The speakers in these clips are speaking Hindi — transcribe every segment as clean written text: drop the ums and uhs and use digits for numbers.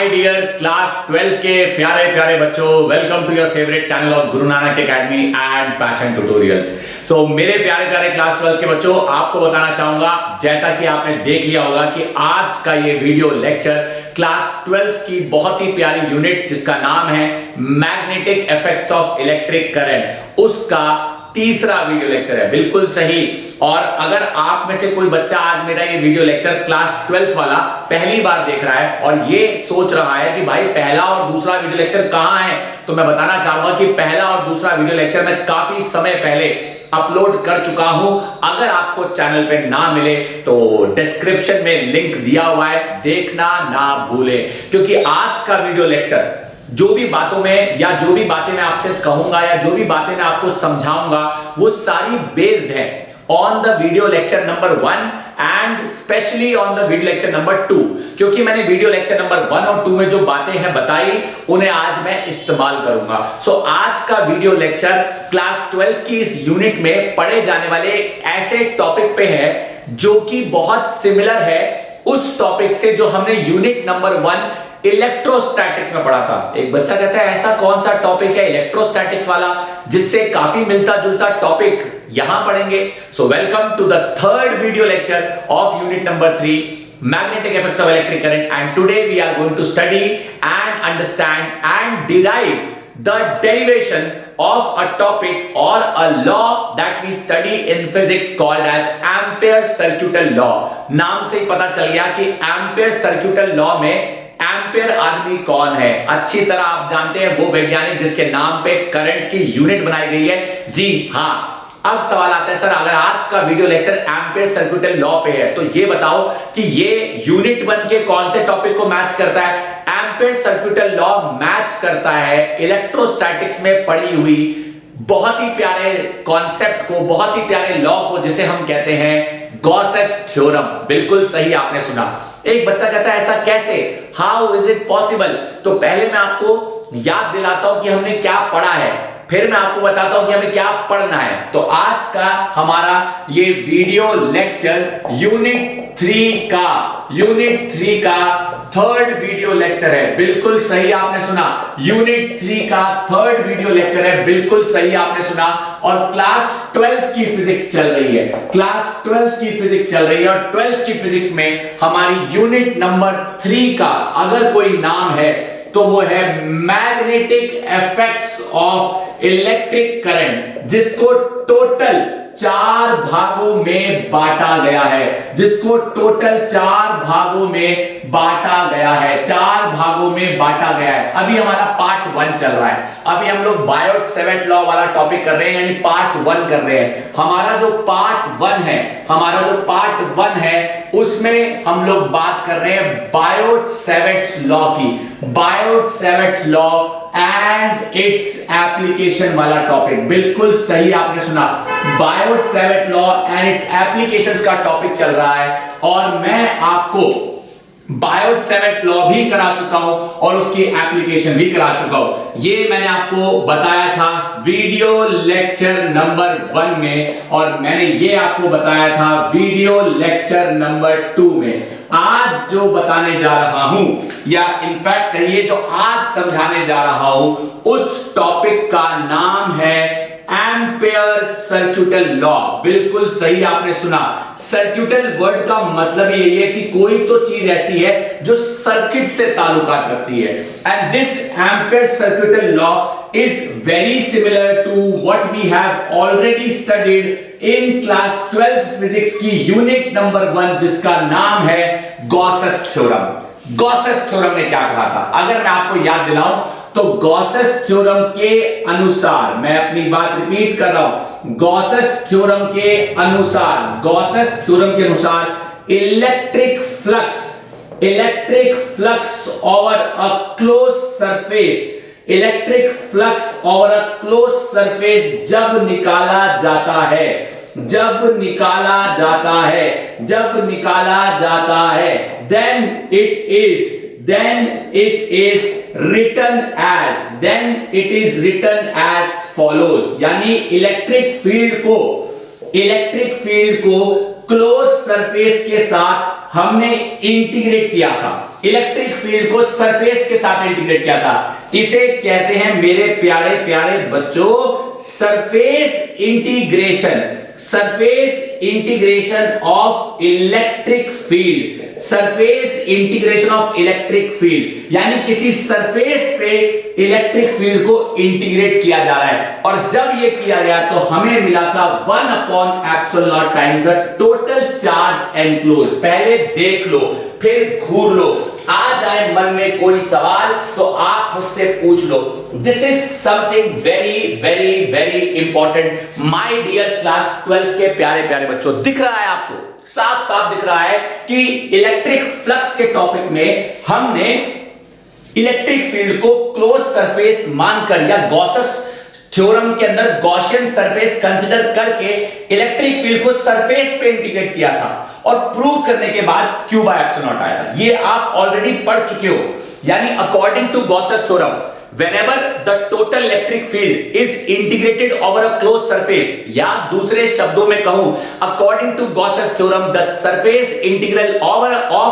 माय डियर क्लास 12th के प्यारे प्यारे बच्चों, welcome to your favourite channel of Guru Nanak academy and passion tutorials. So मेरे प्यारे प्यारे क्लास 12th के बच्चों, आपको बताना चाहूंगा, जैसा कि आपने देख लिया होगा कि आज का ये वीडियो लेक्चर क्लास 12th की बहुत ही प्यारी यूनिट जिसका नाम है magnetic effects of electric current, उसका तीसरा वीडियो लेक्चर है। बिल्कुल सही। और अगर आप में से कोई बच्चा आज मेरा ये वीडियो लेक्चर क्लास 12th वाला पहली बार देख रहा है और ये सोच रहा है कि भाई पहला और दूसरा वीडियो लेक्चर कहां है, तो मैं बताना चाहूंगा कि पहला और दूसरा वीडियो लेक्चर मैं काफी समय पहले अपलोड कर चुका हूं। अगर आपको चैनल पे ना मिले तो डिस्क्रिप्शन में लिंक दिया हुआ है, देखना ना भूले। क्योंकि आज का वीडियो लेक्चर जो भी बातों में या जो भी बातें मैं आपसे कहूंगा या जो भी बातें मैं आपको समझाऊंगा वो सारी बेस्ड है on the video lecture number 1 and specially on the video lecture number 2। क्योंकि मैंने वीडियो लेक्चर नंबर 1 और 2 में जो बातें हैं बताई उन्हें आज मैं इस्तेमाल करूंगा। सो आज का वीडियो लेक्चर क्लास 12th की इस यूनिट में पढ़े जाने वाले ऐसे टॉपिक पे है जो कि बहुत सिमिलर है उस टॉपिक से जो हमने यूनिट नंबर 1 इलेक्ट्रोस्टैटिक्स में पढ़ा था। एक बच्चा कहता है ऐसा कौन सा टॉपिक है इलेक्ट्रोस्टैटिक्स वाला जिससे काफी मिलता जुलता टॉपिक यहां पढ़ेंगे। So welcome to the third video lecture of unit number 3 magnetic effects of electric current, and today we are going to study and understand and derive the derivation of a topic or a law that we study in physics called as Ampere's circuital law। नाम से ही पता चल गया कि Ampere's circuital law में एम्पेयर आदमी कौन है। अच्छी तरह आप जानते हैं वो वैज्ञानिक जिसके नाम पे करंट की यूनिट बनाई गई है। जी हाँ। अब सवाल आता है सर, अगर आज का video lecture ampere circuital law पे है तो ये बताओ कि ये यूनिट 1 के कौन से टॉपिक को मैच करता है। एम्पेयर सर्किटल लॉ मैच करता है इलेक्ट्रोस्टैटिक्स में पढ़ी हुई बहुत ही प्यारे कॉन्सेप्ट को, बहुत ही प्यारे लॉ को, जिसे हम कहते हैं गॉसेस थ्योरम। बिल्कुल सही आपने सुना। एक बच्चा कहता है ऐसा कैसे, हाउ इज इट पॉसिबल। तो पहले मैं आपको याद दिलाता हूं कि हमने क्या पढ़ा है, फिर मैं आपको बताता हूं कि हमें क्या पढ़ना है। तो आज का हमारा ये वीडियो लेक्चर यूनिट 3 का थर्ड वीडियो लेक्चर है। बिल्कुल सही आपने सुना, यूनिट 3 का थर्ड वीडियो लेक्चर है। बिल्कुल सही आपने सुना। और क्लास 12th की फिजिक्स चल रही है, क्लास 12th की फिजिक्स चल रही है। और 12th की फिजिक्स में हमारी यूनिट नंबर 3 का अगर कोई नाम है तो वो है magnetic effects of electric current, जिसको टोटल 4 भागों में बांटा गया है, जिसको टोटल 4 भागों में बांटा गया है, 4 भागों में बांटा गया है। अभी हमारा पार्ट 1 चल रहा है। अभी हम लोग बायोट-सैवर्ट लॉ वाला टॉपिक कर रहे हैं, यानी पार्ट 1 कर रहे हैं। हमारा जो पार्ट 1 है उसमें हम लोग बात कर रहे हैं बायोट-सैवर्ट लॉ की, Biot-Savart law and its application वाला टॉपिक। बिल्कुल सही आपने सुना, Biot-Savart law and it's applications का टॉपिक चल रहा है। और मैं आपको बायोट-सैवर्ट लॉ भी करा चुका हूं और उसकी एप्लीकेशन भी करा चुका हूं। ये मैंने आपको बताया था वीडियो लेक्चर नंबर 1 में, और मैंने ये आपको बताया था वीडियो लेक्चर नंबर 2 में। आज जो बताने जा रहा हूं, या इनफैक्ट कहिए जो आज समझाने जा रहा हूं, उस टॉपिक का नाम है एम्पेयर सर्किटल लॉ। बिल्कुल सही आपने सुना। सर्किटल वर्ड का मतलब यही है कि कोई तो चीज ऐसी है जो सर्किट से ताल्लुकात रखती है। And this ampere circuital law is very similar to what we have already studied in class 12th physics की यूनिट नंबर 1, जिसका नाम है गॉसेस थ्योरम। गॉसेस थ्योरम ने क्या कहा था, अगर मैं आपको याद दिलाऊं तो गॉसेस थ्योरम के अनुसार, मैं अपनी बात रिपीट कर रहा हूं, गॉसेस थ्योरम के अनुसार electric flux over a close surface, electric flux over a close surface जब निकाला जाता है then it is written as follows। यानी इलेक्ट्रिक फील्ड को क्लोज सरफेस के साथ हमने इंटीग्रेट किया था। इलेक्ट्रिक फील्ड को सरफेस के साथ इंटीग्रेट किया था। इसे कहते हैं मेरे प्यारे प्यारे बच्चों surface integration. Surface integration of electric field. Surface integration of electric field यानी किसी सरफेस पे इलेक्ट्रिक फील्ड को इंटीग्रेट किया जा रहा है। और जब ये किया गया तो हमें मिला था 1/ε0 times the total charge enclose. पहले देख लो फिर घूर लो, आ जाए मन में कोई सवाल तो आप मुझसे पूछ लो। This is something very very very important my dear class 12 के प्यारे प्यारे बच्चों। दिख रहा है आपको, साफ साफ दिख रहा है कि इलेक्ट्रिक फ्लक्स के टॉपिक में हमने इलेक्ट्रिक फील्ड को क्लोज सरफेस मानकर या गॉसेस थ्योरम के अंदर गॉसियन सरफेस कंसीडर करके इलेक्ट्रिक फील्ड को सरफेस पे इंटीग्रेट किया था और प्रूव करने के बाद Q/ε0 आया था। ये आप ऑलरेडी पढ़ चुके हो। यानी according to Gauss's theorem whenever the total electric field is integrated over a closed surface, या दूसरे शब्दों में कहूं according to Gauss's theorem the surface integral of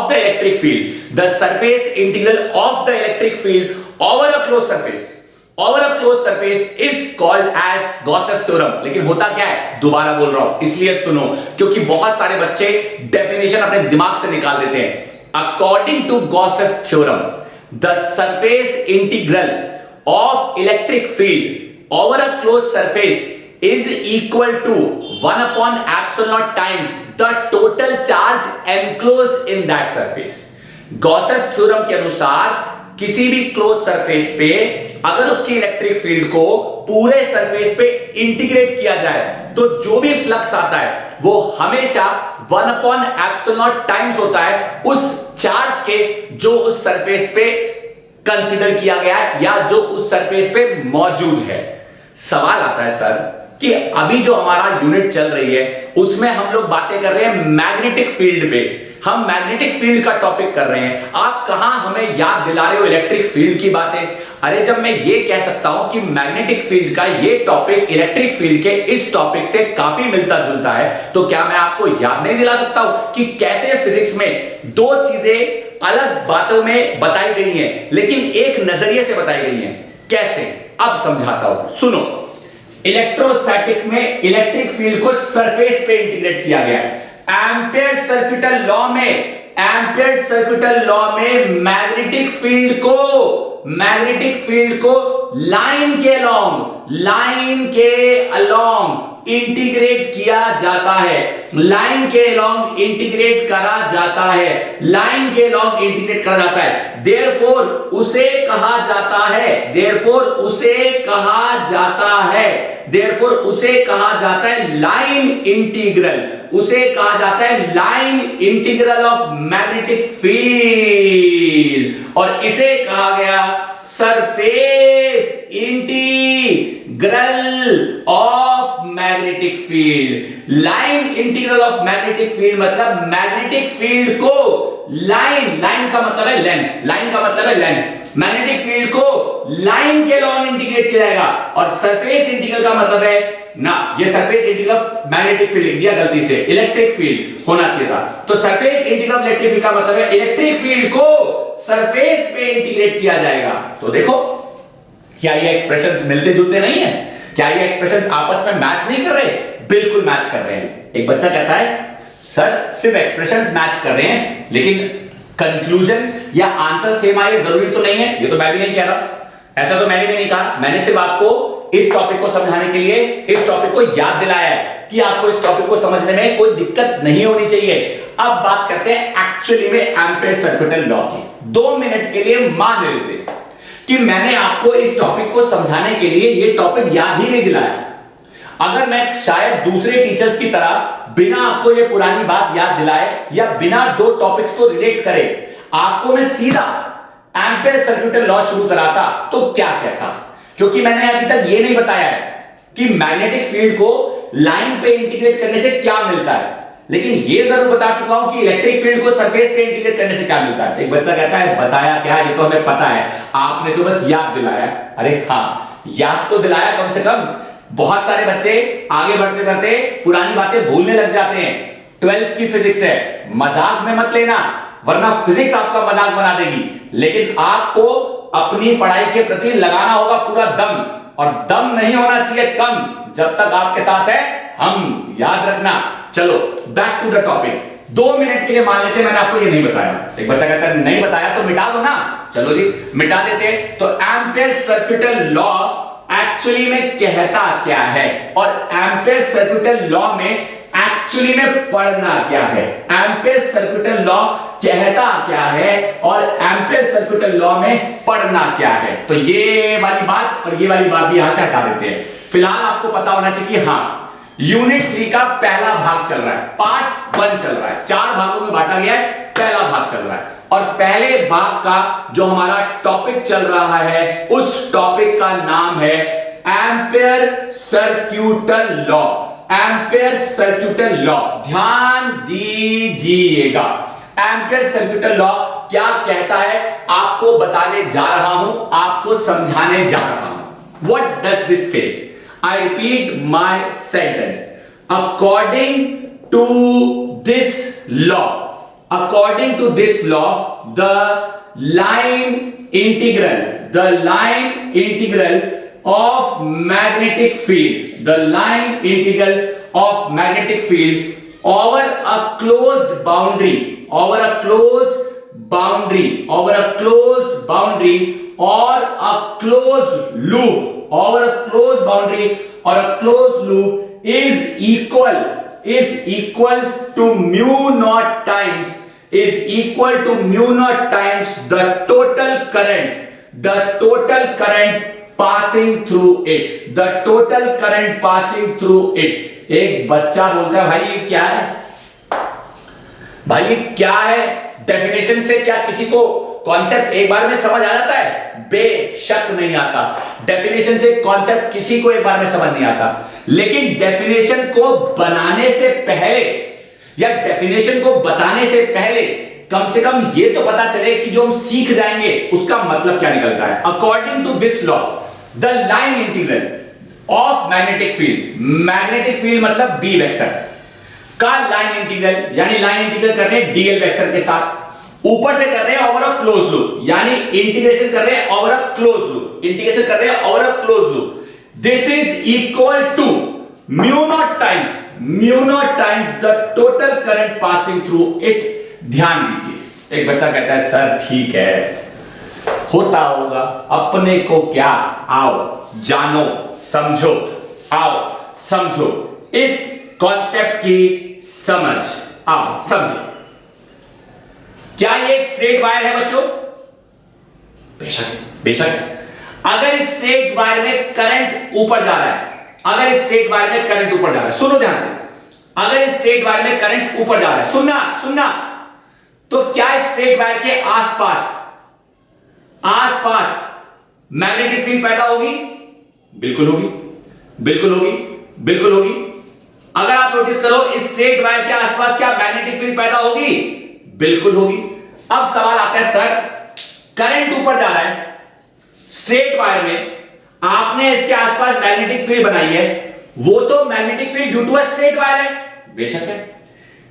the electric field, the surface integral of the electric field over a closed surface is called as Gauss's theorem। लेकिन होता क्या है, दोबारा बोल रहा हूं इसलिए सुनो क्योंकि बहुत सारे बच्चे डेफिनेशन अपने दिमाग से निकाल देते हैं। According to Gauss's theorem the surface integral of electric field over a closed surface is equal to 1/ε0 times the total charge enclosed in that surface। Gauss's theorem के अनुसार किसी भी क्लोज सरफेस पे अगर उसकी इलेक्ट्रिक फील्ड को पूरे सरफेस पे इंटीग्रेट किया जाए तो जो भी फ्लक्स आता है वो हमेशा 1/ε0 टाइम्स होता है उस चार्ज के जो उस सरफेस पे कंसीडर किया गया है या जो उस सरफेस पे मौजूद है। सवाल आता है सर कि अभी जो हमारा यूनिट चल रही है उसमें हम लोग बातें कर रहे हैं मैग्नेटिक फील्ड पे, हम मैग्नेटिक फील्ड का टॉपिक कर रहे हैं, आप कहां हमें याद दिला रहे हो इलेक्ट्रिक फील्ड की बातें। अरे जब मैं ये कह सकता हूं कि मैग्नेटिक फील्ड का ये टॉपिक इलेक्ट्रिक फील्ड के इस टॉपिक से काफी मिलता जुलता है तो क्या मैं आपको याद नहीं दिला सकता हूं कि कैसे फिजिक्स में दो चीजें अलग बातों में बताई गई हैं लेकिन एक नजरिए से बताई गई हैं। कैसे, अब समझाता हूं, सुनो। इलेक्ट्रोस्टैटिक्स में इलेक्ट्रिक फील्ड को सरफेस पे इंटीग्रेट किया गया है। एम्पियर सर्किटल लॉ में मैग्नेटिक फील्ड को लाइन के अलोंग इंटीग्रेट किया जाता है, लाइन के अलोंग इंटीग्रेट करा जाता है। देयरफॉर उसे कहा जाता है line integral of magnetic field और इसे कहा गया surface integral of magnetic field. Line integral of magnetic field मतलब मैग्नेटिक फील्ड को लाइन का मतलब है लेंथ, मैग्नेटिक फील्ड को लाइन के लॉन्ग इंटीग्रेट किया जाएगा और सरफेस इंटीग्रल का मतलब है ना, ये surface integral of magnetic field लिख दिया गलती से, इलेक्ट्रिक फील्ड होना चाहिए था। तो surface integral of electric field का मतलब है इलेक्ट्रिक फील्ड को सरफेस पे इंटीग्रेट किया जाएगा। तो देखो क्या ये एक्सप्रेशंस मिलते जुलते नहीं है, क्या ये एक्सप्रेशंस आपस में मैच नहीं कर रहे? बिल्कुल मैच कर रहे हैं। एक बच्चा कहता है सर सिर्फ एक्सप्रेशंस मैच कर रहे हैं लेकिन कंक्लूजन या आंसर सेम आए जरूरी तो नहीं है। ये तो मैं भी नहीं कह रहा, ऐसा तो मैंने भी नहीं कहा। मैंने सिर्फ आपको इस टॉपिक को समझाने के लिए इस टॉपिक को याद दिलाया है कि आपको इस टॉपिक को समझने में कोई दिक्कत नहीं होनी चाहिए। अब बात करते हैं एक्चुअली में एम्पियर सर्किटल लॉ की। 2 मिनट के लिए मान लेते कि मैंने आपको इस टॉपिक को समझाने के लिए ये टॉपिक याद ही नहीं दिलाया। अगर मैं शायद दूसरे टीचर्स की तरह बिना आपको ये पुरानी बात याद दिलाए या बिना 2 टॉपिक्स को रिलेट करे आपको मैं सीधा एम्पियर सर्किटल लॉ शुरू कराता तो क्या कहता? क्योंकि मैंने अभी तक ये नहीं बताया है कि मैग्नेटिक फील्ड को लाइन पे इंटीग्रेट करने से क्या मिलता है, लेकिन ये जरूर बता चुका हूं कि इलेक्ट्रिक फील्ड को सरफेस पे इंटीग्रेट करने से क्या मिलता है। एक बच्चा कहता है बताया क्या, ये तो हमें पता है, आपने तो बस याद दिलाया। अरे हाँ, याद तो दिलाया कम से कम। बहुत सारे बच्चे आगे बढ़ते बढ़ते पुरानी बातें भूलने लग जाते हैं। 12th की फिजिक्स है, मजाक में मत लेना। वरना फिजिक्स आपका मजाक बना देगी। लेकिन आपको अपनी पढ़ाई के प्रति लगाना होगा पूरा दम, और दम नहीं होना चाहिए कम जब तक आपके साथ है हम, याद रखना। चलो back to the topic. 2 minute के लिए मान लेते मैंने आपको ये नहीं बताया। एक बच्चा कहता है नहीं बताया तो मिटा दो ना, चलो जी मिटा देते। तो एम्पियर सर्किटल लॉ एक्चुअली में कहता क्या है, और एम्पियर सर्किटल लॉ में एक्चुअली में पढ़ना क्या है। एम्पियर सर्किटल लॉ कहता क्या है और एम्पियर सर्किटल लॉ में पढ़ना क्या है। तो ये वाली बात और ये वाली बात भी यहां से हटा देते हैं। फिलहाल आपको पता होना चाहिए कि हाँ, यूनिट 3 का पहला भाग चल रहा है, पार्ट 1 चल रहा है, 4 भागों में बांटा गया है, पहला भाग चल रहा है। और पहले भाग का जो हमारा टॉपिक चल रहा है उस टॉपिक का नाम है ampere circuital law. Ampere circuital law, ध्यान दीजिएगा। एम्पियर सर्किटल लॉ क्या कहता है आपको बताने जा रहा हूं, आपको समझाने जा रहा हूं। What does this says? I repeat my sentence. According to this law, the line integral of magnetic field, over a closed boundary, or a closed loop is equal to mu naught times the total current passing through it. एक बच्चा बोलता है भाई ये क्या है, भाई ये क्या है? डेफिनेशन से क्या किसी को कॉन्सेप्ट एक बार में समझ आ जाता है? बेशक नहीं आता। डेफिनेशन से कॉन्सेप्ट किसी को एक बार में समझ नहीं आता, लेकिन डेफिनेशन को बनाने से पहले या डेफिनेशन को बताने से पहले कम से कम ये तो पता चले कि जो हम सीख जाएंगे उसका मतलब क्या निकलता है। According to this law, the line integral of magnetic field मतलब बी वेक्टर का लाइन इंटीग्रल, यानी लाइन इंटीग्रल कर रहे हैं डीएल वेक्टर के साथ, ऊपर से कर रहे हैं ओवर अ क्लोज लूप, यानी इंटीग्रेशन कर रहे हैं over a close loop, this is equal to mu not times the total current passing through it. ध्यान दीजिए, एक बच्चा कहता है सर ठीक है, होता होगा, अपने को क्या, आओ जानो समझो, इस कॉन्सेप्ट की समझ, आओ समझिए। क्या ये एक स्ट्रेट वायर है बच्चों? बेशक। अगर इस स्ट्रेट वायर में करंट ऊपर जा रहा है, सुनो ध्यान से, अगर इस स्ट्रेट वायर में करंट ऊपर जा रहा है, सुनना, तो क्या स्ट्रेट वायर के आसपास मैग्नेटिक फील्ड पैदा होगी? बिल्कुल होगी। अगर आप नोटिस करो, इस स्ट्रेट वायर के आसपास क्या मैग्नेटिक फील्ड पैदा होगी? बिल्कुल होगी। अब सवाल आता है सर, करंट ऊपर जा रहा है स्ट्रेट वायर में, आपने इसके आसपास मैग्नेटिक फील्ड बनाई है, वो तो magnetic field due to a straight wire है। बेशक है।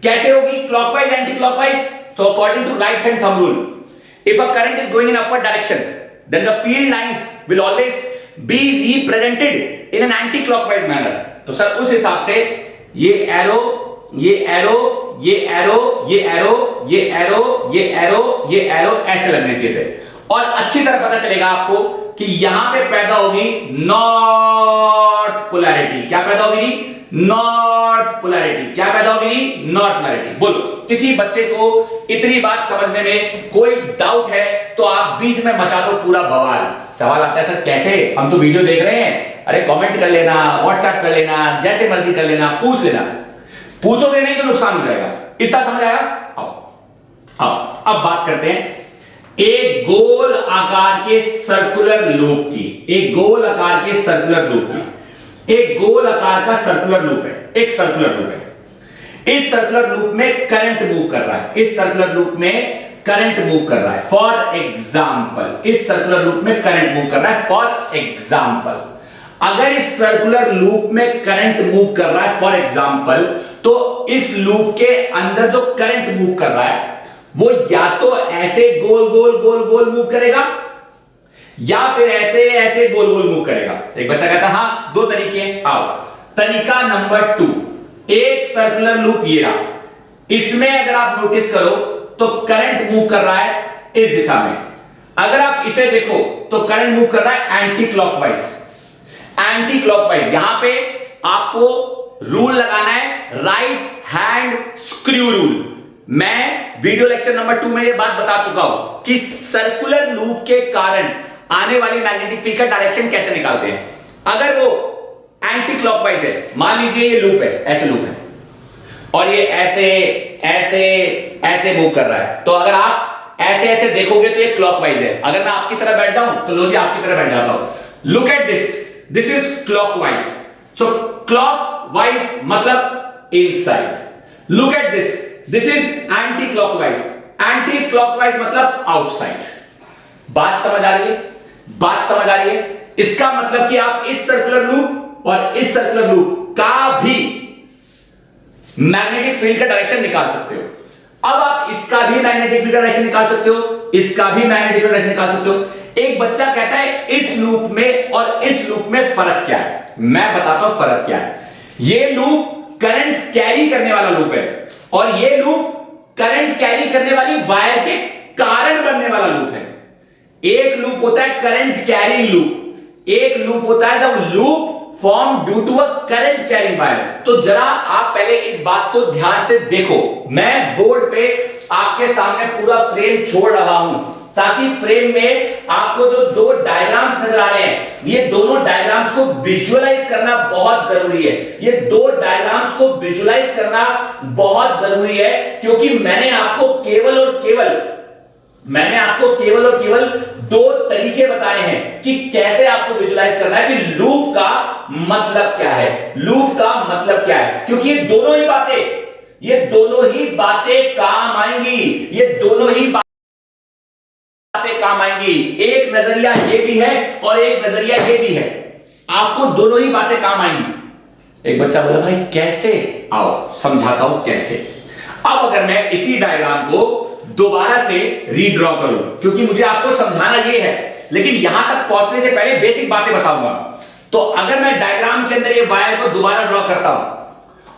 कैसे होगी? Clockwise, anti clockwise. तो according to right hand thumb rule, if a current is going in upward direction, then the field lines will always be represented in an anti clockwise manner. तो सर उस हिसाब से ये एरो ऐसे लगने चाहिए थे, और अच्छी तरह पता चलेगा आपको कि यहां पे पैदा होगी नॉर्थ पोलैरिटी। क्या पैदा होगी? North polarity. बोलो, किसी बच्चे को इतनी बात समझने में कोई डाउट है तो आप बीच में मचा दो पूरा बवाल। सवाल आता है सर कैसे? हम तो वीडियो देख रहे हैं। अरे कमेंट कर लेना, व्हाट्सएप कर लेना, जैसे मर्जी कर लेना, पूछ लेना। पूछोगे नहीं तो नुकसान हो जाएगा। इतना समझ आया? आओ अब बात करते हैं एक गोल आकार के सर्कुलर लूप की। एक गोल आकार का सर्कुलर लूप है, एक सर्कुलर लूप है। इस सर्कुलर लूप में करंट मूव कर रहा है, फॉर एग्जाम्पल इस सर्कुलर लूप में करंट मूव कर रहा है, फॉर एग्जाम्पल अगर इस सर्कुलर लूप में करंट मूव कर रहा है फॉर एग्जाम्पल, तो इस लूप के अंदर जो करंट मूव कर रहा है वो या तो ऐसे गोल गोल गोल गोल मूव करेगा या फिर ऐसे ऐसे गोल गोल मूव करेगा। एक बच्चा कहता हां दो तरीके हैं, आओ। तरीका नंबर 2, एक सर्कुलर लूप ये रहा, इसमें अगर आप नोटिस करो तो करंट मूव कर रहा है इस दिशा में। अगर आप इसे देखो तो करंट मूव कर रहा है एंटी क्लॉकवाइज। एंटी क्लॉकवाइज यहां पे आपको रूल लगाना है राइट हैंड स्क्रू रूल। मैं वीडियो लेक्चर नंबर 2 में ये बात बता चुका हूं कि सर्कुलर लूप के कारण आने वाली मैग्नेटिक फील्ड का डायरेक्शन कैसे निकालते हैं। अगर वो एंटी क्लॉकवाइज है, मान लीजिए ये लूप है, ऐसे लूप है और ये ऐसे ऐसे ऐसे मूव कर रहा है, तो अगर आप ऐसे ऐसे देखोगे तो ये क्लॉकवाइज है। अगर मैं आपकी तरह बैठ जाऊं तो लो जी आपकी तरह बैठ जाता हूं। Look at this is clockwise. So clockwise मतलब inside. Look at this is anti clockwise. Anti clockwise मतलब आउटसाइड। बात समझ आ रही है? बात समझ आ रही है? इसका मतलब कि आप इस सर्कुलर लूप और इस सर्कुलर लूप का भी मैग्नेटिक फील्ड का डायरेक्शन निकाल सकते हो। अब आप इसका भी मैग्नेटिक फील्ड का डायरेक्शन निकाल सकते हो, इसका भी मैग्नेटिक फील्ड डायरेक्शन निकाल सकते हो। एक बच्चा कहता है इस लूप में और इस लूप में फर्क क्या है। मैं बताता हूं फर्क क्या है। ये लूप करंट कैरी करने वाला लूप है और ये लूप करंट कैरी करने वाली वायर के कारण बनने वाला लूप है। एक लूप होता है करंट कैरिंग लूप, एक लूप होता है the loop form due to a current carrying wire. तो जरा आप पहले इस बात को ध्यान से देखो। मैं बोर्ड पे आपके सामने पूरा फ्रेम छोड़ रहा हूं ताकि फ्रेम में आपको जो दो डायग्राम्स नजर आ रहे हैं, ये दोनों डायग्राम्स को विजुअलाइज करना बहुत जरूरी है। ये दो डायग्राम्स को विजुअलाइज करना बहुत जरूरी है क्योंकि मैंने आपको केवल और केवल दो तरीके बताए हैं कि कैसे आपको विजुअलाइज करना है कि लूप का मतलब क्या है। लूप का मतलब क्या है, क्योंकि ये दोनों ही बातें काम आएंगी। ये दोनों ही बातें काम आएंगी। एक नजरिया ये भी है और एक नजरिया ये भी है। आपको दोनों ही बातें काम आएंगी। एक बच्चा बोला भाई कैसे? आओ समझाता हूं कैसे। अब अगर मैं इसी डायग्राम को दोबारा से रीड्रॉ करूं, क्योंकि मुझे आपको समझाना यह है, लेकिन यहां तक पहुंचने से पहले बेसिक बातें बताऊंगा। तो अगर मैं डायग्राम के अंदर ये वायर को दोबारा ड्रॉ करता हूं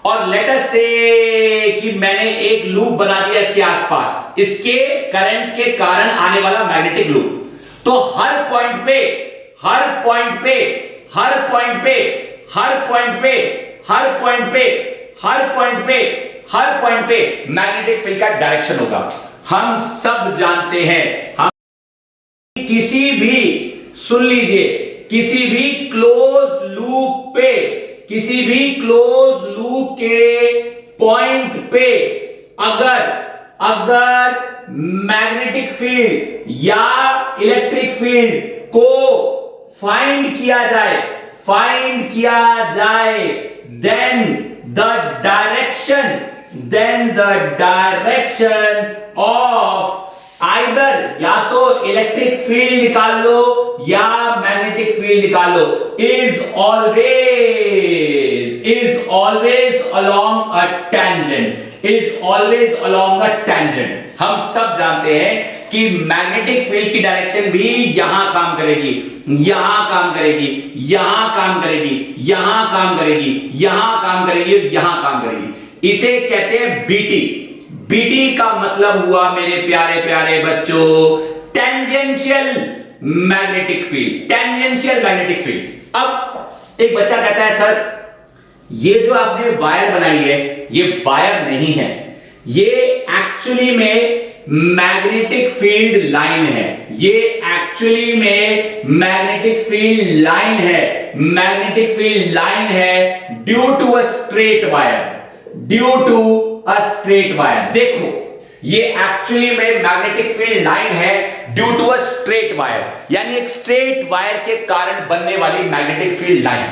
और लेट अस से कि मैंने एक लूप बना दिया इसके आसपास, इसके करंट के कारण आने वाला मैग्नेटिक लूप, तो हर पॉइंट पे मैग्नेटिक फील्ड का डायरेक्शन होगा। हम सब जानते हैं, हम किसी भी, सुन लीजिए, किसी भी क्लोज लूप के पॉइंट पे अगर मैग्नेटिक फील्ड या इलेक्ट्रिक फील्ड को फाइंड किया जाए then the direction of either, या तो इलेक्ट्रिक फील्ड निकाल लो या मैग्नेटिक फील्ड निकाल लो, is always along a tangent. हम सब जानते हैं कि मैग्नेटिक फील्ड की डायरेक्शन भी यहां काम करेगी, यहां काम करेगी, यहां काम करेगी, यहां काम करेगी, यहां काम करेगी, यहां काम करेगी। इसे कहते हैं बीटी। बीटी का मतलब हुआ मेरे प्यारे प्यारे बच्चों टेंजेंशियल मैग्नेटिक फील्ड। अब एक बच्चा कहता है सर ये जो आपने वायर बनाई है ये वायर नहीं है, ये एक्चुअली में मैग्नेटिक फील्ड लाइन है। ये एक्चुअली में मैग्नेटिक फील्ड लाइन है due to a straight wire. देखो ये एक्चुअली में मैग्नेटिक फील्ड लाइन है due to a straight wire, यानी एक स्ट्रेट वायर के कारण बनने वाली मैग्नेटिक फील्ड लाइन।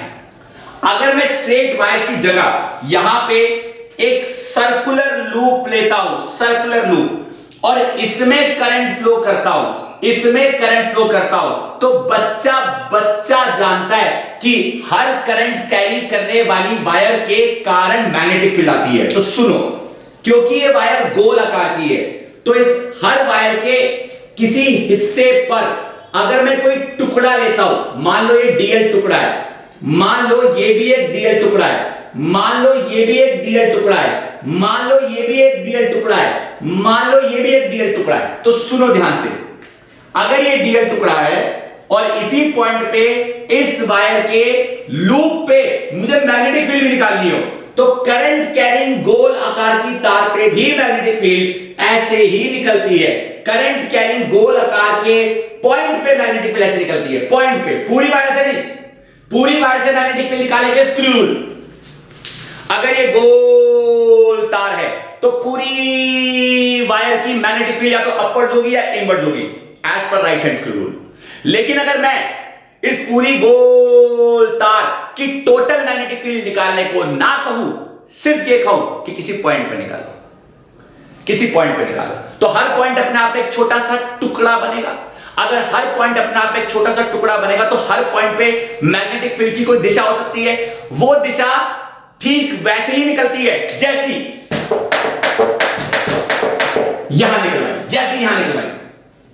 अगर मैं स्ट्रेट वायर की जगह यहां पे एक सर्कुलर लूप लेता हूं, और इसमें करंट फ्लो करता हूं, तो बच्चा जानता है कि हर करंट कैरी करने वाली वायर के कारण मैग्नेटिक फील्ड आती है। तो सुनो, क्योंकि ये वायर गोल आकार की है तो इस हर वायर के किसी हिस्से पर अगर मैं कोई टुकड़ा लेता हूं, मान लो ये डीएल टुकड़ा है, मान लो ये भी एक डीएल टुकड़ा है, मान लो ये भी एक डीएल टुकड़ा है, मान लो ये भी एक डीएल टुकड़ा है, मान लो ये भी एक डीएल टुकड़ा है। तो सुनो ध्यान से, अगर ये डीएल टुकड़ा है और इसी पॉइंट पे इस वायर के लूप पे मुझे मैग्नेटिक फील्ड निकालनी हो, तो करंट कैरिंग गोल आकार की तार पे भी मैग्नेटिक फील्ड ऐसे ही निकलती है। करंट कैरिंग गोल आकार के पॉइंट पे मैग्नेटिक फील्ड ऐसे निकलती है, पॉइंट पे, पूरी वायर से नहीं। पूरी वायर से मैग्नेटिक फील्ड निकालेंगे स्क्रू रूल। अगर ये गोल तार है तो पूरी वायर की मैग्नेटिक फील्ड या तो अपवर्ड होगी या इनवर्ड होगी, as per right hand screw rule. लेकिन अगर मैं इस पूरी गोल तार की टोटल मैग्नेटिक फील्ड निकालने को ना कहूं, सिर्फ ये कहूं कि किसी पॉइंट पे निकालो, किसी पॉइंट पे निकालो, तो हर पॉइंट अपने आप एक छोटा सा टुकड़ा बनेगा। अगर हर पॉइंट अपने आप एक छोटा सा टुकड़ा बनेगा तो हर पॉइंट पे मैग्नेटिक फील्ड की कोई दिशा हो सकती है। वो दिशा ठीक वैसे ही निकलती है जैसी यहां निकल रही, जैसे यहां निकल रही।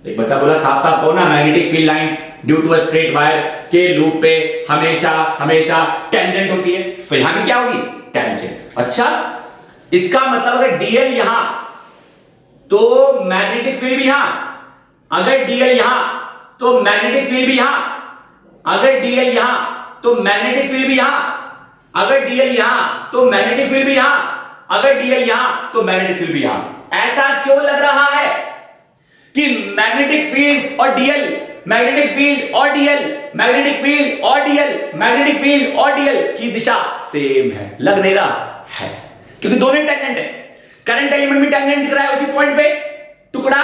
एक बच्चा बोला साफ साफ कहो ना, magnetic field lines due to a straight wire के लूप पे हमेशा हमेशा टेंजेंट होती है, तो यहां भी क्या होगी, टेंजेंट। अच्छा, इसका मतलब अगर डीएल यहां तो मैग्नेटिक फील्ड भी यहां, अगर डीएल यहां तो मैग्नेटिक फील्ड भी यहां, अगर डीएल यहां तो मैग्नेटिक फील्ड भी यहां, अगर डीएल यहां तो मैग्नेटिक फील्ड भी यहां, अगर डीएल यहां तो मैग्नेटिक फील्ड भी यहां। ऐसा क्यों लग रहा है कि मैग्नेटिक फील्ड और डीएल, मैग्नेटिक फील्ड और डीएल, मैग्नेटिक फील्ड और डीएल, मैग्नेटिक फील्ड और डीएल की दिशा सेम है? लग नहीं रहा है, क्योंकि दोनों टेंजेंट है। करंट एलिमेंट भी टेंजेंट दिख रहा है उसी पॉइंट पे टुकड़ा,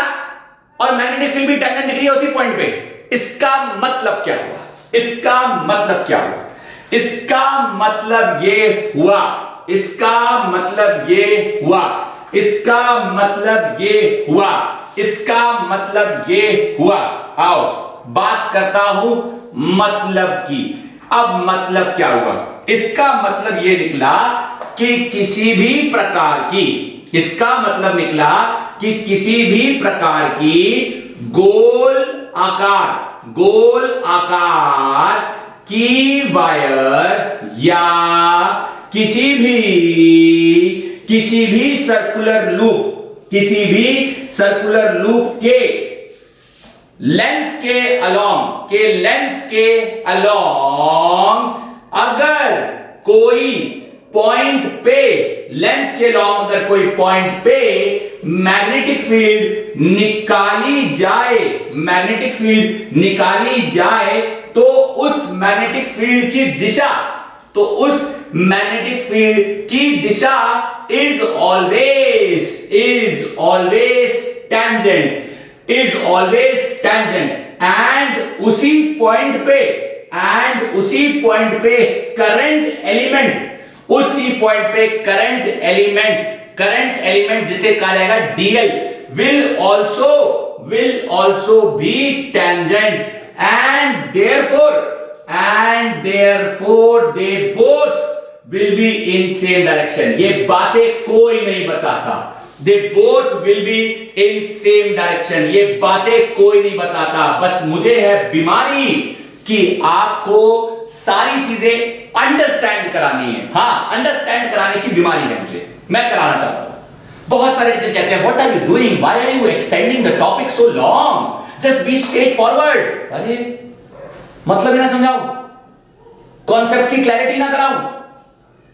और मैग्नेटिक फील्ड भी टेंजेंट दिख रही है उसी पॉइंट पे। इसका मतलब क्या हुआ, इसका मतलब क्या हुआ, इसका मतलब ये हुआ, इसका मतलब ये हुआ, इसका मतलब ये हुआ, इसका मतलब ये हुआ। आओ बात करता हूं मतलब की। अब मतलब क्या हुआ, इसका मतलब ये निकला कि किसी भी प्रकार की, इसका मतलब निकला कि किसी भी प्रकार की गोल आकार की वायर या किसी भी सर्कुलर लूप के लेंथ के अलोंग अगर कोई पॉइंट पे, लेंथ के लॉन्ग अगर कोई पॉइंट पे मैग्नेटिक फील्ड निकाली जाए, तो उस मैग्नेटिक फील्ड की दिशा इज ऑलवेज टेंजेंट, एंड उसी पॉइंट पे करंट एलिमेंट जिसे कहा जाएगा DL will also be tangent, and therefore they both will be in same direction. ये बातें कोई नहीं बताता, they both will be in same direction, ये बातें कोई नहीं बताता। बस मुझे है बीमारी कि आपको सारी चीजें अंडरस्टैंड करानी है। हाँ, अंडरस्टैंड कराने की बीमारी है मुझे, मैं कराना चाहता हूं। बहुत सारे टीचर कहते हैं what are you doing, why are you extending the topic so long, just be straightforward. अरे मतलब ही ना समझाऊं, कॉन्सेप्ट की क्लैरिटी ना कराऊं,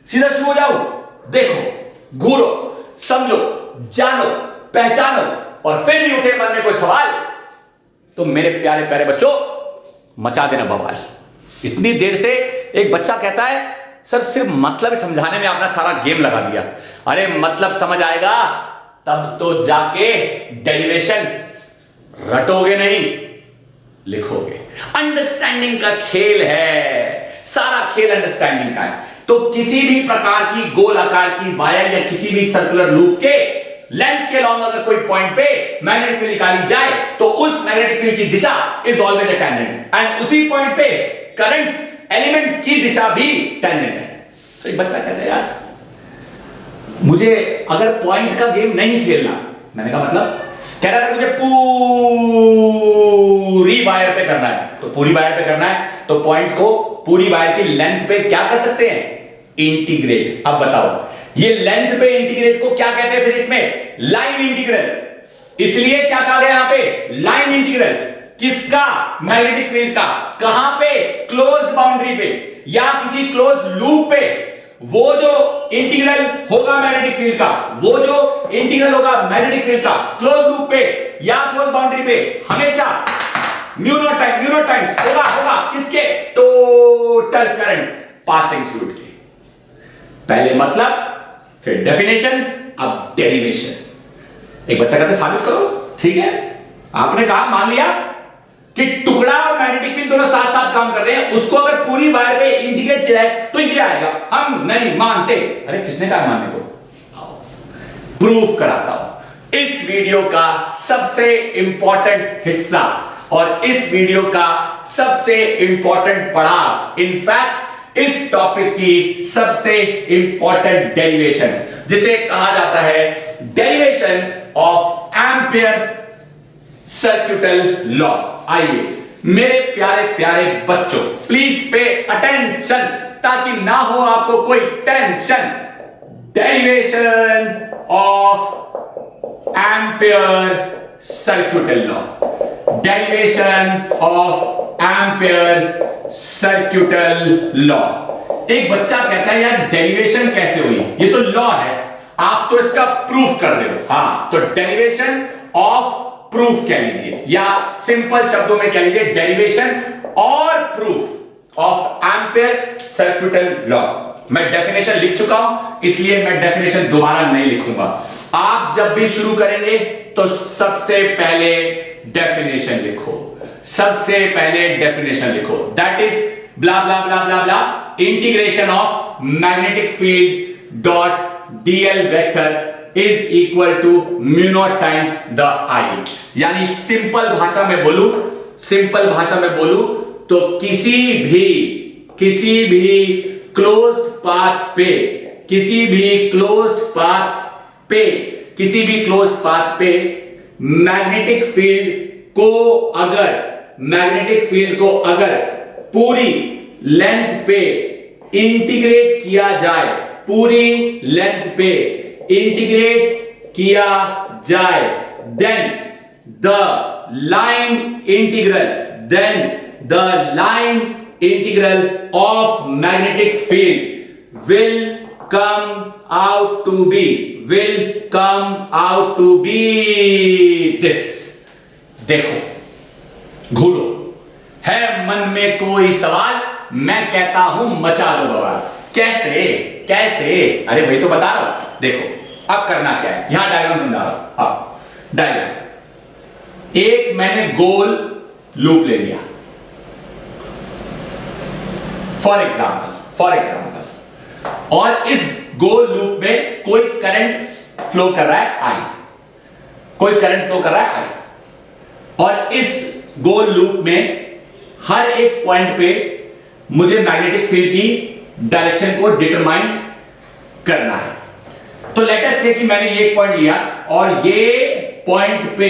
सीधा शुरू हो जाऊं। देखो, घूरो, समझो, जानो, पहचानो, और फिर भी उठे मन में कोई सवाल तो मेरे प्यारे प्यारे बच्चों मचा देना बवाल। इतनी देर से एक बच्चा कहता है सर सिर्फ मतलब समझाने में आपने सारा गेम लगा दिया। अरे मतलब समझ आएगा तब तो जाके डेरिवेशन रटोगे नहीं, लिखोगे। अंडरस्टैंडिंग का खेल है, सारा खेल अंडरस्टैंडिंग का है। तो किसी भी प्रकार की गोल आकार की वायर या किसी भी सर्कुलर लूप के लेंथ के लॉन्ग अगर कोई पॉइंट पे मैग्नेटिक फील्ड निकाली जाए, तो उस मैग्नेटिक फील्ड की दिशा is always a tangent, and उसी पॉइंट पे करंट एलिमेंट की दिशा भी टेंजेंट है। तो एक बच्चा कहता है यार मुझे अगर पॉइंट का गेम नहीं खेलना, मैंने कहा मतलब कह रहा था मुझे पूरी वायर पे करना है, तो पूरी वायर पे करना है तो पॉइंट को पूरी वायर की लेंथ पे क्या कर सकते हैं, इंटीग्रेट। अब बताओ ये लेंथ पे इंटीग्रेट को क्या कहते हैं फिजिक्स में, लाइन इंटीग्रल। इसलिए क्या कहा गया यहां पे, लाइन इंटीग्रल। किसका, मैग्नेटिक फील्ड का। कहां पे, क्लोज्ड बाउंड्री पे या किसी क्लोज लूप पे। वो जो इंटीग्रल होगा मैग्नेटिक फील्ड का, वो जो इंटीग्रल होगा मैग्नेटिक फील्ड का क्लोज लूप पे या क्लोज बाउंड्री पे, हमेशा म्यू नॉट टाइम्स होगा किसके, टोटल करंट पासिंग फ्लूइड के। पहले मतलब, फिर डेफिनेशन, अब डेरिवेशन। एक बच्चा कहता है साबित करो, ठीक है, आपने कहा, मान लिया कि टुकड़ा और मैग्नेटिक फील्ड दोनों साथ साथ काम कर रहे हैं, उसको अगर पूरी वायर पे इंटीग्रेट किया जाए तो ये आएगा। हम नहीं मानते। अरे किसने कहा मानने को, प्रूफ कराता हूं। इस वीडियो का सबसे इंपॉर्टेंट हिस्सा और इस वीडियो का सबसे इंपॉर्टेंट पड़ाव, इनफैक्ट इस टॉपिक की सबसे इंपॉर्टेंट डेरिवेशन, जिसे कहा जाता है डेरिवेशन ऑफ एम्पियर सर्क्यूटल लॉ। आइए मेरे प्यारे प्यारे बच्चों, प्लीज पे अटेंशन ताकि ना हो आपको कोई tension. Derivation of ampere सर्क्यूटल law, derivation of ampere सर्क्यूटल law. एक बच्चा कहता है यार डेरिवेशन कैसे हुई, ये तो लॉ है, आप तो इसका प्रूफ कर रहे हो। हां, तो डेरिवेशन ऑफ प्रूफ कह लीजिए या सिंपल शब्दों में कह लीजिए डेरिवेशन और प्रूफ ऑफ एम्पियर सर्क्यूटल लॉ। मैं डेफिनेशन लिख चुका हूं, इसलिए मैं डेफिनेशन दोबारा नहीं लिखूंगा। आप जब भी शुरू करेंगे तो सबसे पहले डेफिनेशन लिखो, सबसे पहले डेफिनेशन लिखो, that is blah blah blah blah blah integration of magnetic field dot dl vector is equal to mu not times the I. यानी सिंपल भाषा में बोलूं तो किसी भी क्लोज्ड पाथ पे मैग्नेटिक फील्ड को अगर पूरी लेंथ पे इंटीग्रेट किया जाए, then the line integral of magnetic field will come out to be this। देखो, घूरो, है मन में कोई सवाल, मैं कहता हूं मचा दो बवाल। कैसे? अरे वही तो बता रहा हूं। देखो अब करना क्या है, यहां डायग्राम समझा रहा हूं। डायग्राम, एक मैंने गोल लूप ले लिया फॉर एग्जाम्पल, और इस गोल लूप में कोई करंट फ्लो कर रहा है आई, और इस गोल लूप में हर एक पॉइंट पे मुझे मैग्नेटिक फील्ड की डायरेक्शन को डिटरमाइन करना है। तो लेट अस से कि मैंने ये पॉइंट लिया और ये पॉइंट पे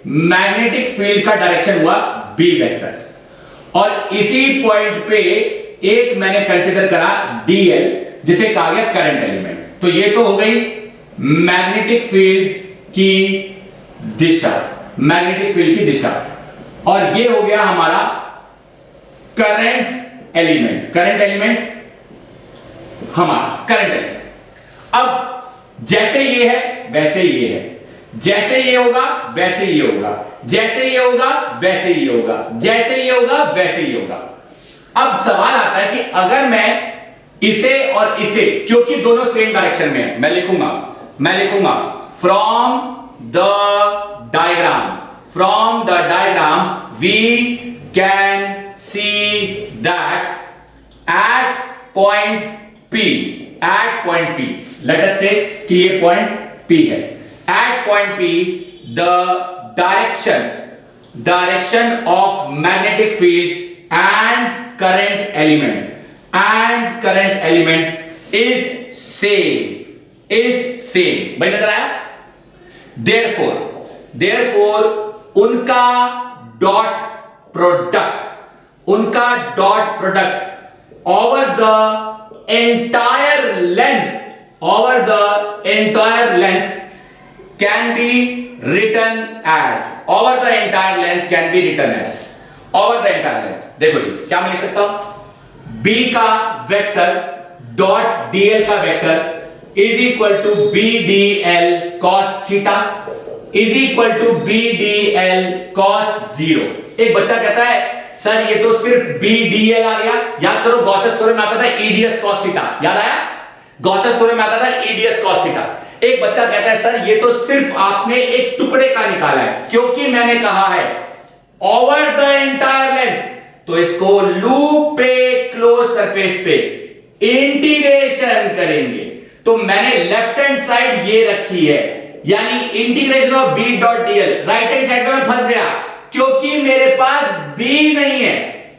मैग्नेटिक फील्ड का डायरेक्शन हुआ बी वेक्टर, और इसी पॉइंट पे एक मैंने कंसीडर करा डीएल, जिसे कहा गया करंट एलिमेंट। तो ये तो हो गई मैग्नेटिक फील्ड की दिशा, और ये हो गया हमारा करंट एलिमेंट हमारा करंट एलिमेंट। अब जैसे ये है वैसे ये है, जैसे ये होगा वैसे ये होगा, जैसे ये होगा वैसे ये होगा, जैसे ये होगा वैसे ये होगा। अब सवाल आता है कि अगर मैं इसे और इसे, क्योंकि दोनों सेम डायरेक्शन में है, मैं लिखूंगा from the diagram we can see that at point P, let us say कि ये पॉइंट P है। At point P the direction of magnetic field and current element is same. भाई नजर आया? देयरफॉर उनका dot product over the entire length can be written as देखो जी क्या मैं लिख सकता हूं, b का वेक्टर डॉट dl का vector is equal to BDL cos theta is equal to BDL cos 0। एक बच्चा कहता है सर ये तो सिर्फ BDL आ गया, याद करो गॉसेस थ्योरम में आता था EDS cos थीटा, याद आया, गॉसेस थ्योरम में आता था EDS cos थीटा। एक बच्चा कहता है सर ये तो सिर्फ आपने एक टुकड़े का निकाला है, क्योंकि मैंने कहा है ओवर द एंटायर लेंथ, तो इसको लूप पे क्लोज सरफेस पे इंटीग्रेशन करेंगे। तो मैंने लेफ्ट हैंड साइड ये रखी है, यानी integration of b dot dl, right hand side में मैं फंस गया क्योंकि मेरे पास b नहीं है।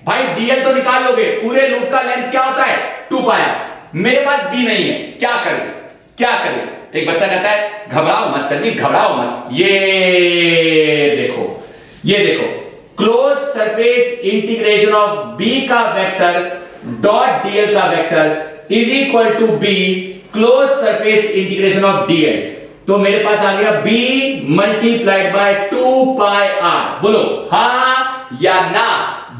भाई dl तो निकाल लोगे, पूरे लूप का लेंथ क्या होता है 2 पाया, मेरे पास b नहीं है, क्या करें। एक बच्चा कहता है घबराओ मत सर जी, घबराओ मत, ये देखो close surface integration of b का वेक्टर डॉट dl का vector is equal to b close surface integration of dl। तो मेरे पास आ गया b multiplied by 2 pi r। बोलो हाँ या ना,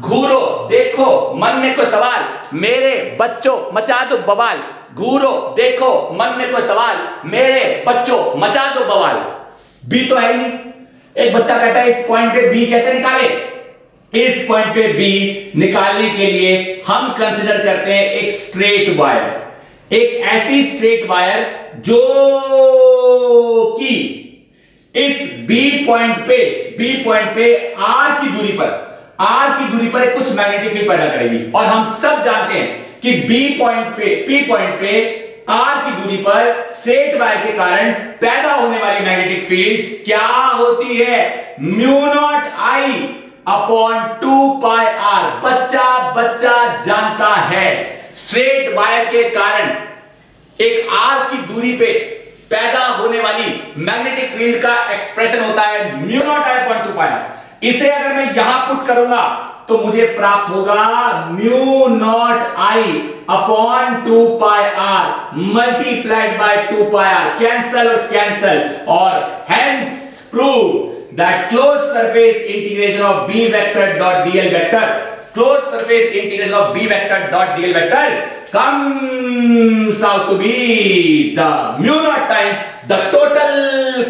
घूरो देखो मन में कोई सवाल, मेरे बच्चों मचा दो बवाल, घूरो देखो मन में कोई सवाल, मेरे बच्चों मचा दो बवाल। b तो है ही नहीं। एक बच्चा कहता है इस पॉइंट पे b कैसे निकाले, इस पॉइंट पे b निकालने के लिए हम कंसीडर करते हैं एक स्ट्रेट वायर, एक ऐसी स्ट्रेट वायर जो कि इस b पॉइंट पे r की दूरी पर एक कुछ मैग्नेटिक फील्ड पैदा करेगी। और हम सब जानते हैं कि p पॉइंट पे r की दूरी पर स्ट्रेट वायर के कारण पैदा होने वाली मैग्नेटिक फील्ड क्या होती है, mu naught I upon 2 pi r। बच्चा जानता है स्ट्रेट वायर के कारण एक r की दूरी पे पैदा होने वाली मैग्नेटिक फील्ड का एक्सप्रेशन होता है mu naught I upon 2 pi r। इसे अगर मैं यहां पुट करूंगा तो मुझे प्राप्त होगा mu naught I upon 2 pi r multiplied by 2 pi r, cancel और hence prove that close surface integration of b vector dot dl vector comes out to be the mu naught times the total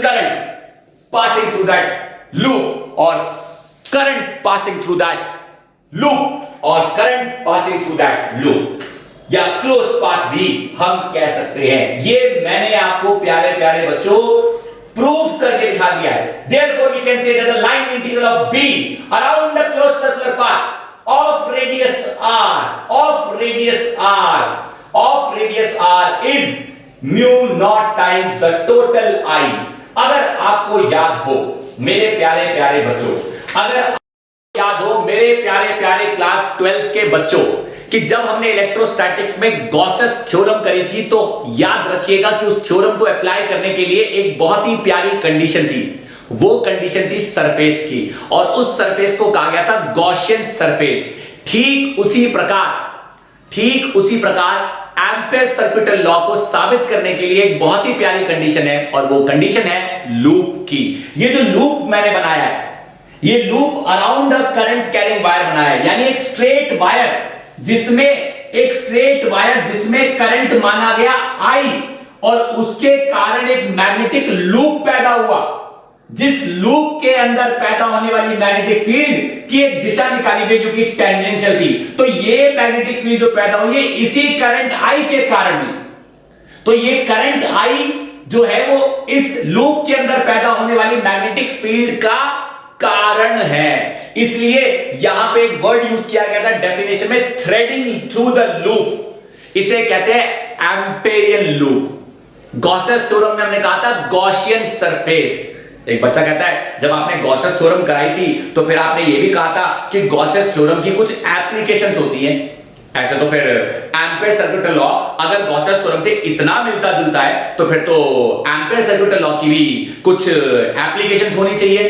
current passing through that loop or current passing through that loop या क्लोज पाथ भी हम कह सकते हैं। ये मैंने आपको प्यारे बच्चों प्रूफ करके दिखा दिया है। Therefore we can say that the line integral of b around the closed circular path of radius r is mu naught times the total I। अगर आपको याद हो मेरे प्यारे बच्चों, मेरे प्यारे क्लास 12th के बच्चों कि जब हमने इलेक्ट्रोस्टैटिक्स में गॉसेस थ्योरम करी थी, तो याद रखिएगा कि उस थ्योरम को अप्लाई करने के लिए एक बहुत ही प्यारी कंडीशन थी। वो कंडीशन थी सरफेस की, और उस सरफेस को कहा गया था गॉसियन सरफेस। ठीक उसी प्रकार एम्पेयर सर्किटल लॉ को साबित करने के लिए एक बहुत ही प्यारी कंडीशन है, और वो कंडीशन है लूप की। ये जो लूप मैंने बनाया है, ये लूप अराउंड अ करंट कैरिंग वायर बनाया है, यानी एक स्ट्रेट वायर जिसमें करंट माना गया I, और उसके कारण एक मैग्नेटिक लूप पैदा हुआ, जिस लूप के अंदर पैदा होने वाली मैग्नेटिक फील्ड की एक दिशा निकाली गई जो कि टेंजेंशियल थी। तो ये मैग्नेटिक फील्ड जो पैदा हुई है इसी करंट I के कारण ही। तो ये करंट I जो है वो इस लूप के अंदर पैदा होने वाली मैग्नेटिक फील्ड का कारण है। इसलिए यहां पे एक वर्ड यूज किया गया था डेफिनेशन में, थ्रेडिंग थ्रू द लूप। इसे कहते हैं एम्पेरियन लूप। गॉसेस थ्योरम में हमने कहा था गॉसियन सरफेस। एक बच्चा कहता है जब आपने गॉसेस थ्योरम कराई थी तो फिर आपने ये भी कहा था कि गॉसेस थ्योरम की कुछ एप्लीकेशंस होती हैं। ऐसे तो फिर एम्पेयर सर्किट लॉ अगर गॉसेस थ्योरम से इतना मिलता जुलता है तो फिर तो एम्पेयर सर्किट लॉ की भी कुछ एप्लीकेशंस होनी चाहिए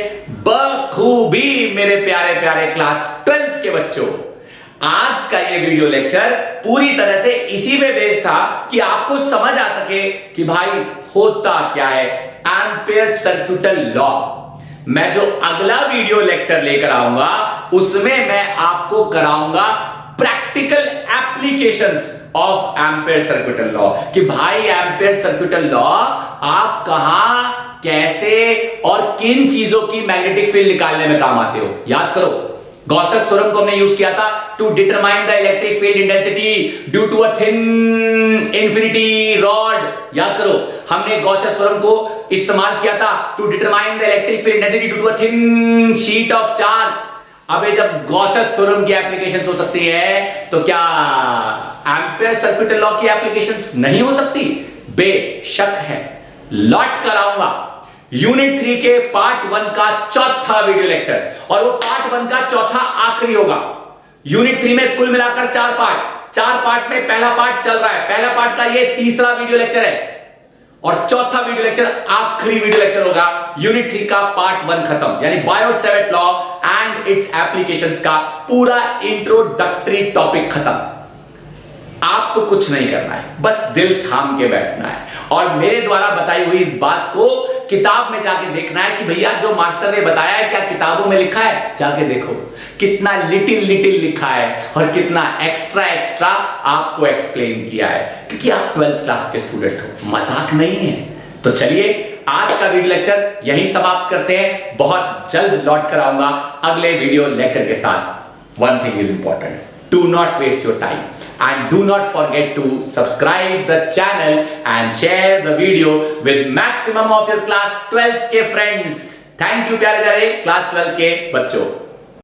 बखूबी। मेरे प्यारे प्यारे क्लास 12th के बच्चों, आज का ये वीडियो लेक्चर पूरी तरह से इसी में बेस्ड था कि आपको समझ आ सके कि भाई होता क्या है एम्पेयर सर्किट लॉ। मैं जो अगला वीडियो लेक्चर लेकर आऊंगा उसमें मैं आपको कराऊंगा practical applications of ampere circuit law कि भाई एम्पेयर सर्किट लॉ आप कहां कैसे और किन चीजों की मैग्नेटिक फील्ड निकालने में काम आते हो। याद करो गॉसेस थ्योरम को हमने यूज किया था to determine the electric field intensity due to a thin infinity rod. याद करो हमने गॉसेस थ्योरम को इस्तेमाल किया था to determine the electric field intensity due to a thin sheet of charge. अबे जब गॉसेस थ्योरम की एप्लीकेशंस हो सकती है तो क्या एम्पेयर सर्किट लॉ की एप्लीकेशंस नहीं हो सकती? बेशक है। लॉट कराऊंगा यूनिट 3 के पार्ट 1 का चौथा वीडियो लेक्चर और वो पार्ट 1 का चौथा आखिरी होगा। यूनिट 3 में कुल मिलाकर 4 पार्ट में पहला पार्ट चल रहा है, पहला पार्ट का ये तीसरा वीडियो लेक्चर है और चौथा वीडियो लेक्चर आखिरी वीडियो लेक्चर होगा। यूनिट 3 का पार्ट 1 खत्म, यानी Biot-Savart law and it's applications का पूरा इंट्रोडक्टरी टॉपिक खत्म। आपको कुछ नहीं करना है, बस दिल थाम के बैठना है और मेरे द्वारा बताई हुई इस बात को किताब में जाके देखना है कि भैया जो मास्टर ने बताया है क्या किताबों में लिखा है। जाके देखो कितना लिटिल लिखा है और कितना एक्स्ट्रा आपको एक्सप्लेन किया है, क्योंकि आप 12th क्लास के स्टूडेंट हो, मजाक नहीं है। तो चलिए आज का वीडियो लेक्चर यही समाप्त करते हैं। बहुत जल्द लौट कर आऊंगा अगले वीडियो लेक्चर के साथ। One thing is important, do not waste your time and do not forget to subscribe the channel and share the video with maximum of your class 12th के friends। थैंक यू प्यारे प्यारे क्लास 12th के बच्चों।